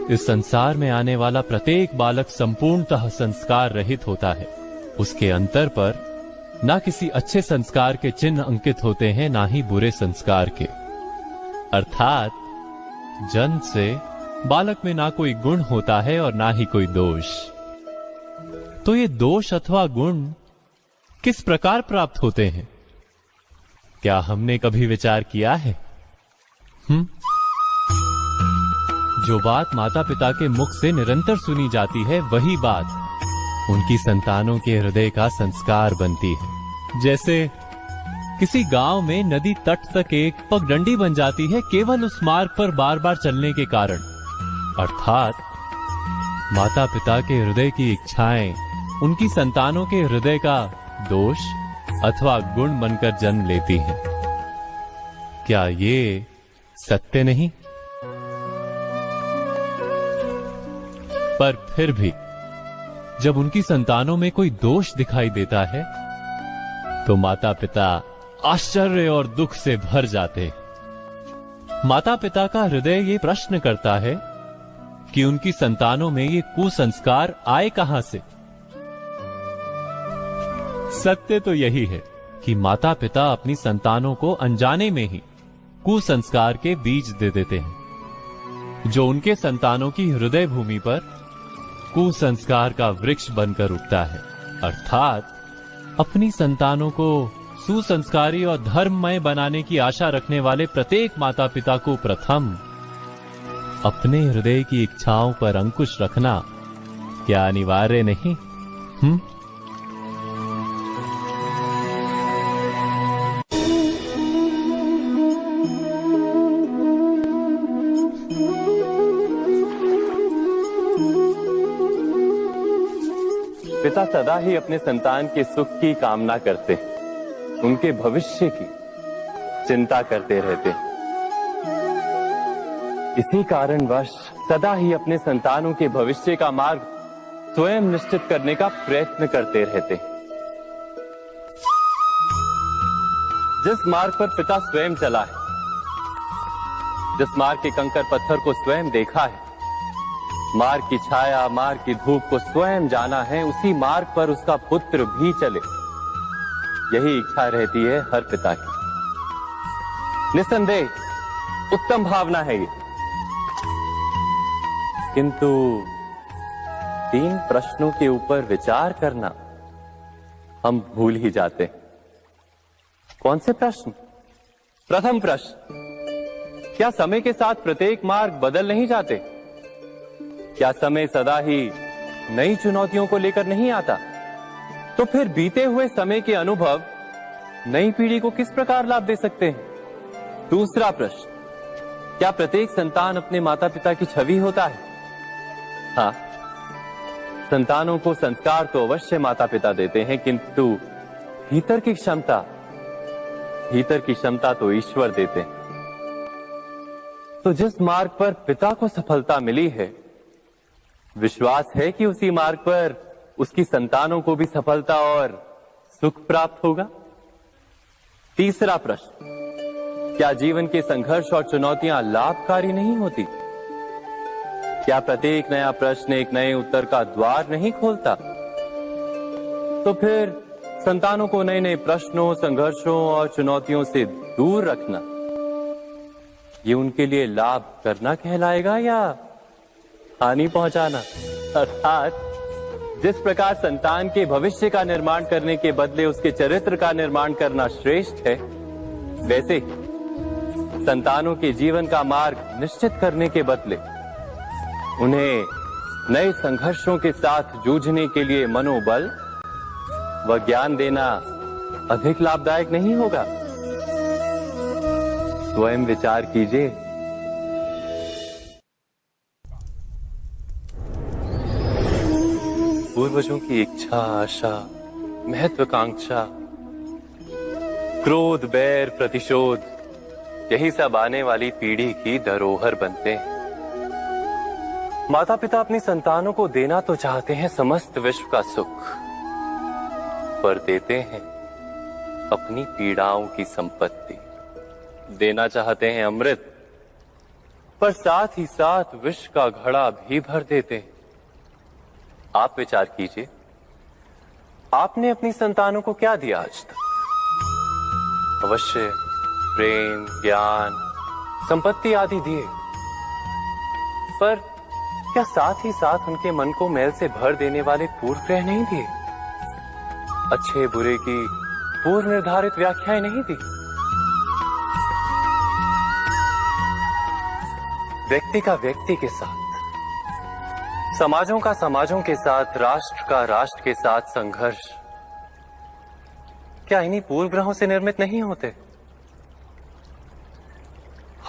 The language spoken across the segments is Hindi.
इस संसार में आने वाला प्रत्येक बालक संपूर्णतः संस्कार रहित होता है। उसके अंतर पर ना किसी अच्छे संस्कार के चिन्ह अंकित होते हैं, ना ही बुरे संस्कार के। अर्थात जन्म से बालक में ना कोई गुण होता है और ना ही कोई दोष। तो ये दोष अथवा गुण किस प्रकार प्राप्त होते हैं? क्या हमने कभी विचार किया है? जो बात माता पिता के मुख से निरंतर सुनी जाती है, वही बात उनकी संतानों के हृदय का संस्कार बनती है। जैसे किसी गांव में नदी तट तक एक पगडंडी बन जाती है केवल उस मार्ग पर बार बार चलने के कारण। अर्थात माता पिता के हृदय की इच्छाएं उनकी संतानों के हृदय का दोष अथवा गुण बनकर जन्म लेती हैं। क्या ये सत्य नहीं? पर फिर भी जब उनकी संतानों में कोई दोष दिखाई देता है तो माता पिता आश्चर्य और दुख से भर जाते। माता पिता का हृदय ये प्रश्न करता है कि उनकी संतानों में ये कुसंस्कार आए कहां से। सत्य तो यही है कि माता पिता अपनी संतानों को अनजाने में ही कुसंस्कार के बीज दे देते हैं, जो उनके संतानों की हृदय भूमि पर कुसंस्कार का वृक्ष बनकर उगता है। अर्थात अपनी संतानों को सुसंस्कारी और धर्ममय बनाने की आशा रखने वाले प्रत्येक माता पिता को प्रथम अपने हृदय की इच्छाओं पर अंकुश रखना क्या अनिवार्य नहीं? पिता सदा ही अपने संतान के सुख की कामना करते, उनके भविष्य की चिंता करते रहते। इसी कारणवश सदा ही अपने संतानों के भविष्य का मार्ग स्वयं निश्चित करने का प्रयत्न करते रहते। जिस मार्ग पर पिता स्वयं चला है, जिस मार्ग के कंकर पत्थर को स्वयं देखा है, मार्ग की छाया, मार्ग की धूप को स्वयं जाना है, उसी मार्ग पर उसका पुत्र भी चले, यही इच्छा रहती है हर पिता की। निस्संदेह उत्तम भावना है ये, किंतु 3 प्रश्नों के ऊपर विचार करना हम भूल ही जाते। कौन से प्रश्न? प्रथम प्रश्न, क्या समय के साथ प्रत्येक मार्ग बदल नहीं जाते? क्या समय सदा ही नई चुनौतियों को लेकर नहीं आता? तो फिर बीते हुए समय के अनुभव नई पीढ़ी को किस प्रकार लाभ दे सकते हैं? दूसरा प्रश्न, क्या प्रत्येक संतान अपने माता पिता की छवि होता है? हाँ, संतानों को संस्कार तो अवश्य माता पिता देते हैं, किंतु भीतर की क्षमता तो ईश्वर देते हैं। तो जिस मार्ग पर पिता को सफलता मिली है, विश्वास है कि उसी मार्ग पर उसकी संतानों को भी सफलता और सुख प्राप्त होगा। तीसरा प्रश्न, क्या जीवन के संघर्ष और चुनौतियां लाभकारी नहीं होती? क्या प्रत्येक नया प्रश्न एक नए उत्तर का द्वार नहीं खोलता? तो फिर संतानों को नए नए प्रश्नों, संघर्षों और चुनौतियों से दूर रखना, ये उनके लिए लाभ करना कहलाएगा या हानि पहुंचाना? अर्थात जिस प्रकार संतान के भविष्य का निर्माण करने के बदले उसके चरित्र का निर्माण करना श्रेष्ठ है, वैसे ही संतानों के जीवन का मार्ग निश्चित करने के बदले उन्हें नए संघर्षों के साथ जूझने के लिए मनोबल व ज्ञान देना अधिक लाभदायक नहीं होगा? स्वयं विचार कीजिए। पूर्वजों की इच्छा, आशा, महत्वाकांक्षा, क्रोध, बैर, प्रतिशोध, यही सब आने वाली पीढ़ी की धरोहर बनते हैं। माता पिता अपनी संतानों को देना तो चाहते हैं समस्त विश्व का सुख, पर देते हैं अपनी पीड़ाओं की संपत्ति। देना चाहते हैं अमृत, पर साथ ही साथ विष का घड़ा भी भर देते हैं। आप विचार कीजिए, आपने अपनी संतानों को क्या दिया आज तक? अवश्य प्रेम, ज्ञान, संपत्ति आदि दिए, पर क्या साथ ही साथ उनके मन को मैल से भर देने वाले पूर्व ग्रह नहीं दिए? अच्छे बुरे की पूर्व निर्धारित व्याख्याएं नहीं दी? व्यक्ति का व्यक्ति के साथ, समाजों का समाजों के साथ, राष्ट्र का राष्ट्र के साथ संघर्ष क्या इन्हीं पूर्व ग्रहों से निर्मित नहीं होते?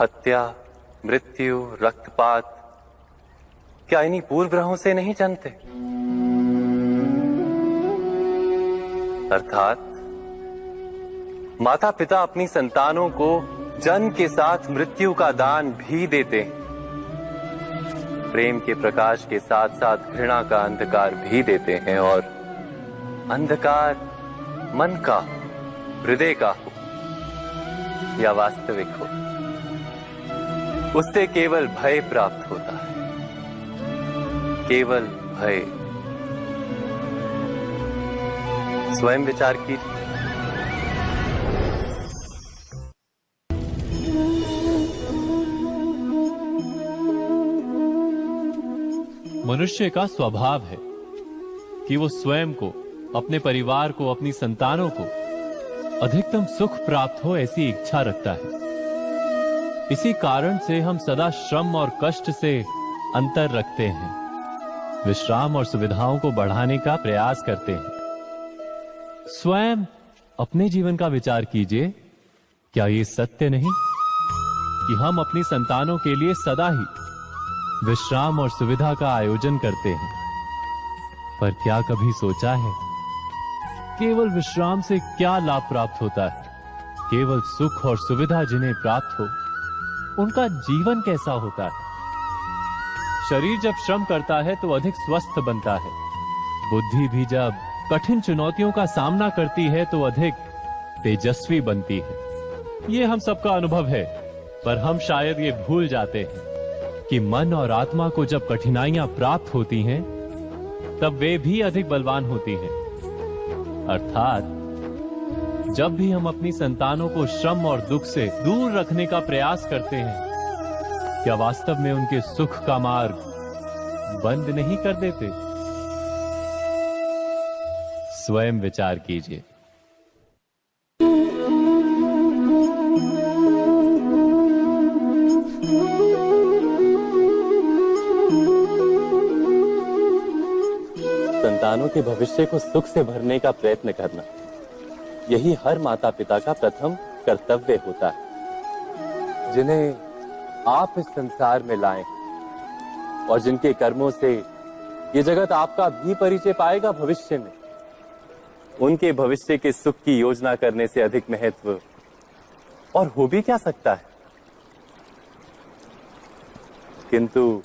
हत्या, मृत्यु, रक्तपात क्या इन्हीं पूर्व ग्रहों से नहीं जन्मते? अर्थात माता पिता अपनी संतानों को जन्म के साथ मृत्यु का दान भी देते हैं। प्रेम के प्रकाश के साथ साथ घृणा का अंधकार भी देते हैं, और अंधकार मन का, हृदय का हो या वास्तविक हो, उससे केवल भय प्राप्त होता है, केवल भय। स्वयं विचार कीजिए। मनुष्य का स्वभाव है कि वो स्वयं को, अपने परिवार को, अपनी संतानों को अधिकतम सुख प्राप्त हो ऐसी इच्छा रखता है। इसी कारण से हम सदा श्रम और कष्ट से अंतर रखते हैं, विश्राम और सुविधाओं को बढ़ाने का प्रयास करते हैं। स्वयं अपने जीवन का विचार कीजिए, क्या ये सत्य नहीं कि हम अपनी संतानों के लिए सदा ही विश्राम और सुविधा का आयोजन करते हैं? पर क्या कभी सोचा है केवल विश्राम से क्या लाभ प्राप्त होता है? केवल सुख और सुविधा जिन्हें प्राप्त हो, उनका जीवन कैसा होता है? शरीर जब श्रम करता है तो अधिक स्वस्थ बनता है। बुद्धि भी जब कठिन चुनौतियों का सामना करती है तो अधिक तेजस्वी बनती है। ये हम सबका अनुभव है, पर हम शायद ये भूल जाते हैं कि मन और आत्मा को जब कठिनाइयां प्राप्त होती हैं, तब वे भी अधिक बलवान होती हैं। अर्थात जब भी हम अपनी संतानों को श्रम और दुख से दूर रखने का प्रयास करते हैं, क्या वास्तव में उनके सुख का मार्ग बंद नहीं कर देते? स्वयं विचार कीजिए। संतानों के भविष्य को सुख से भरने का प्रयत्न करना, यही हर माता पिता का प्रथम कर्तव्य होता है, जिन्हें आप इस संसार में लाए और जिनके कर्मों से ये जगत आपका भी परिचय पाएगा भविष्य में। उनके भविष्य के सुख की योजना करने से अधिक महत्व और हो भी क्या सकता है? किंतु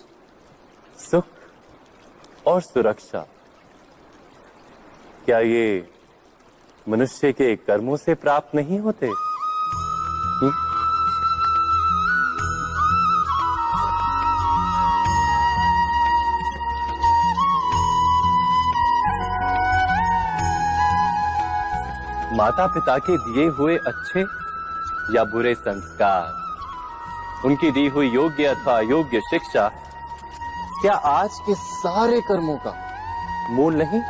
सुख और सुरक्षा, क्या ये मनुष्य के कर्मों से प्राप्त नहीं होते? माता पिता के दिए हुए अच्छे या बुरे संस्कार, उनकी दी हुई योग्य अथवा अयोग्य शिक्षा, क्या आज के सारे कर्मों का मूल नहीं?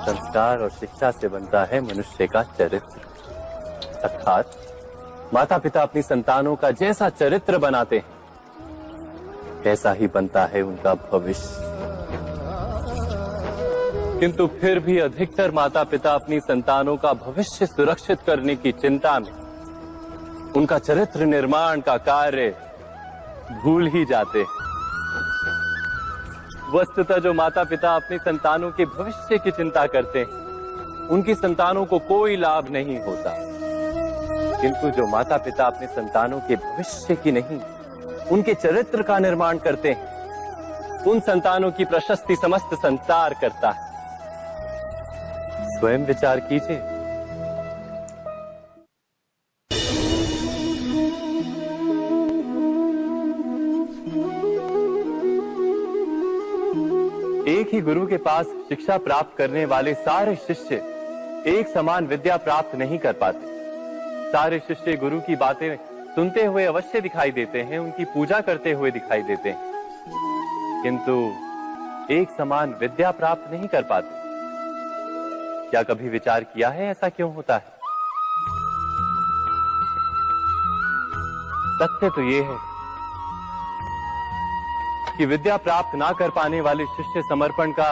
संस्कार और शिक्षा से बनता है मनुष्य का चरित्र। अर्थात माता पिता अपनी संतानों का जैसा चरित्र बनाते हैं, वैसा ही बनता है उनका भविष्य। किंतु फिर भी अधिकतर माता पिता अपनी संतानों का भविष्य सुरक्षित करने की चिंता में उनका चरित्र निर्माण का कार्य भूल ही जाते हैं। वस्तुतः जो माता पिता अपनी संतानों के भविष्य की चिंता करते हैं, उनकी संतानों को कोई लाभ नहीं होता। किंतु जो माता पिता अपने संतानों के भविष्य की नहीं, उनके चरित्र का निर्माण करते हैं, उन संतानों की प्रशस्ति समस्त संसार करता है। स्वयं विचार कीजिए। एक ही गुरु के पास शिक्षा प्राप्त करने वाले सारे शिष्य एक समान विद्या प्राप्त नहीं कर पाते। सारे शिष्य गुरु की बातें सुनते हुए अवश्य दिखाई देते हैं, उनकी पूजा करते हुए दिखाई देते हैं, किंतु एक समान विद्या प्राप्त नहीं कर पाते। क्या कभी विचार किया है ऐसा क्यों होता है? सत्य तो यह है कि विद्या प्राप्त ना कर पाने वाले शिष्य समर्पण का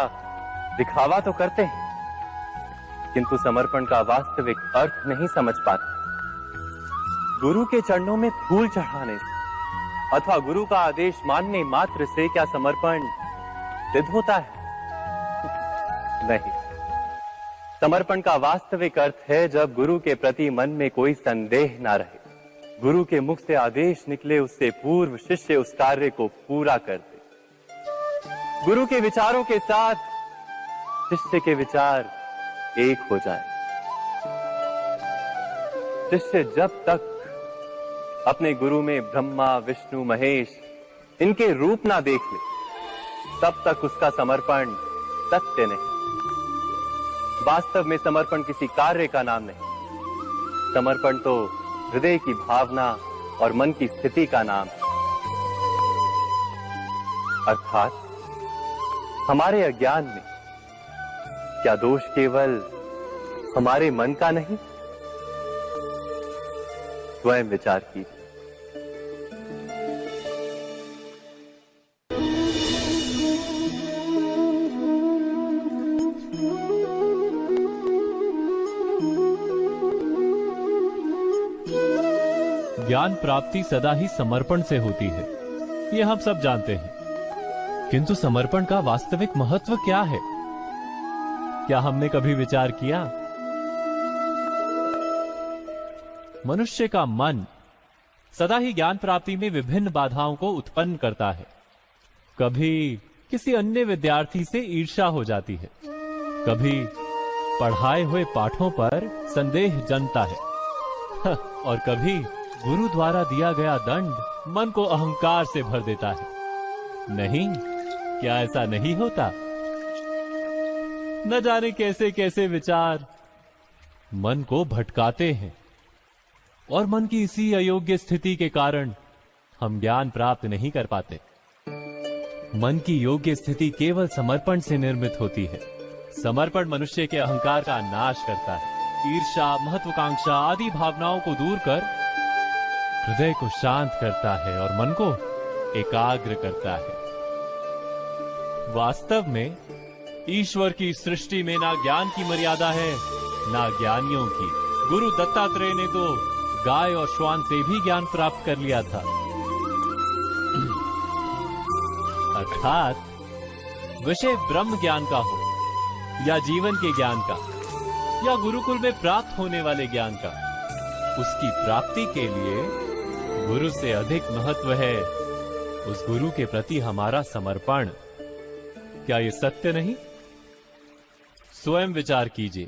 दिखावा तो करते हैं, किंतु समर्पण का वास्तविक अर्थ नहीं समझ पाते। गुरु के चरणों में फूल चढ़ाने से अथवा गुरु का आदेश मानने मात्र से क्या समर्पण सिद्ध होता है? नहीं। समर्पण का वास्तविक अर्थ है जब गुरु के प्रति मन में कोई संदेह ना रहे, गुरु के मुख से आदेश निकले उससे पूर्व शिष्य उस कार्य को पूरा कर दे। गुरु के विचारों के साथ शिष्य के विचार एक हो जाए। शिष्य जब तक अपने गुरु में ब्रह्मा विष्णु महेश इनके रूप ना देख ले, तब तक उसका समर्पण सत्य नहीं। वास्तव में समर्पण किसी कार्य का नाम नहीं, समर्पण तो हृदय की भावना और मन की स्थिति का नाम है। अर्थात हमारे अज्ञान में क्या दोष केवल हमारे मन का नहीं? स्वयं विचार कीजिए। ज्ञान प्राप्ति सदा ही समर्पण से होती है, ये हम सब जानते हैं, किंतु समर्पण का वास्तविक महत्व क्या है? क्या हमने कभी विचार किया? मनुष्य का मन सदा ही ज्ञान प्राप्ति में विभिन्न बाधाओं को उत्पन्न करता है। कभी किसी अन्य विद्यार्थी से ईर्ष्या हो जाती है, कभी पढ़ाए हुए पाठों पर संदेह जन्मता है और कभी गुरु द्वारा दिया गया दंड मन को अहंकार से भर देता है। नहीं, क्या ऐसा नहीं होता? न जाने कैसे कैसे विचार मन को भटकाते हैं और मन की इसी अयोग्य स्थिति के कारण हम ज्ञान प्राप्त नहीं कर पाते। मन की योग्य स्थिति केवल समर्पण से निर्मित होती है। समर्पण मनुष्य के अहंकार का नाश करता है, ईर्ष्या, महत्वाकांक्षा आदि भावनाओं को दूर कर हृदय को शांत करता है और मन को एकाग्र करता है। वास्तव में ईश्वर की सृष्टि में ना ज्ञान की मर्यादा है ना ज्ञानियों की। गुरु दत्तात्रेय ने तो गाय और श्वान से भी ज्ञान प्राप्त कर लिया था। अर्थात विषय ब्रह्म ज्ञान का हो या जीवन के ज्ञान का या गुरुकुल में प्राप्त होने वाले ज्ञान का, उसकी प्राप्ति के लिए गुरु से अधिक महत्व है उस गुरु के प्रति हमारा समर्पण। क्या ये सत्य नहीं? स्वयं विचार कीजिए।